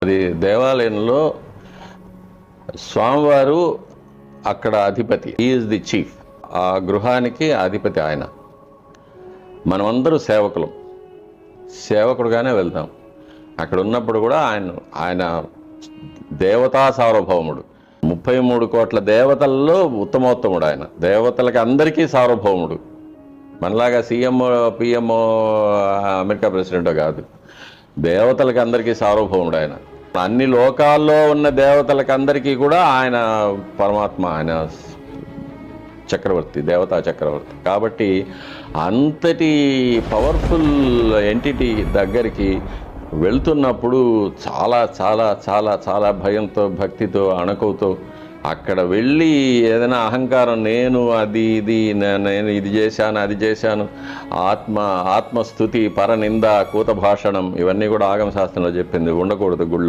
అది దేవాలయంలో స్వామివారు అక్కడ అధిపతి, ఈజ్ ది చీఫ్. ఆ గృహానికి అధిపతి ఆయన. మనమందరూ సేవకుడుగానే వెళ్తాం. అక్కడ ఉన్నప్పుడు కూడా ఆయన దేవతా సార్వభౌముడు. 33 కోట్ల దేవతల్లో ఉత్తమోత్తముడు ఆయన. దేవతలకి అందరికీ సార్వభౌముడు. మనలాగా సీఎంఓ పిఎంఓ అమెరికా ప్రెసిడెంటో కాదు, దేవతలకి అందరికీ సార్వభౌముడు ఆయన. అన్ని లోకాల్లో ఉన్న దేవతలకి అందరికీ కూడా ఆయన పరమాత్మ, ఆయన చక్రవర్తి, దేవతా చక్రవర్తి. కాబట్టి అంతటి పవర్ఫుల్ ఎంటిటీ దగ్గరికి వెళ్తున్నప్పుడు చాలా చాలా చాలా చాలా భయంతో, భక్తితో, అణకువతో అక్కడ వెళ్ళి ఏదైనా అహంకారం, నేను అది ఇది, నేను ఇది చేశాను అది చేశాను, ఆత్మస్థుతి, పరనింద, కూత భాషణం, ఇవన్నీ కూడా ఆగమ శాస్త్రంలో చెప్పింది ఉండకూడదు గుళ్ళో.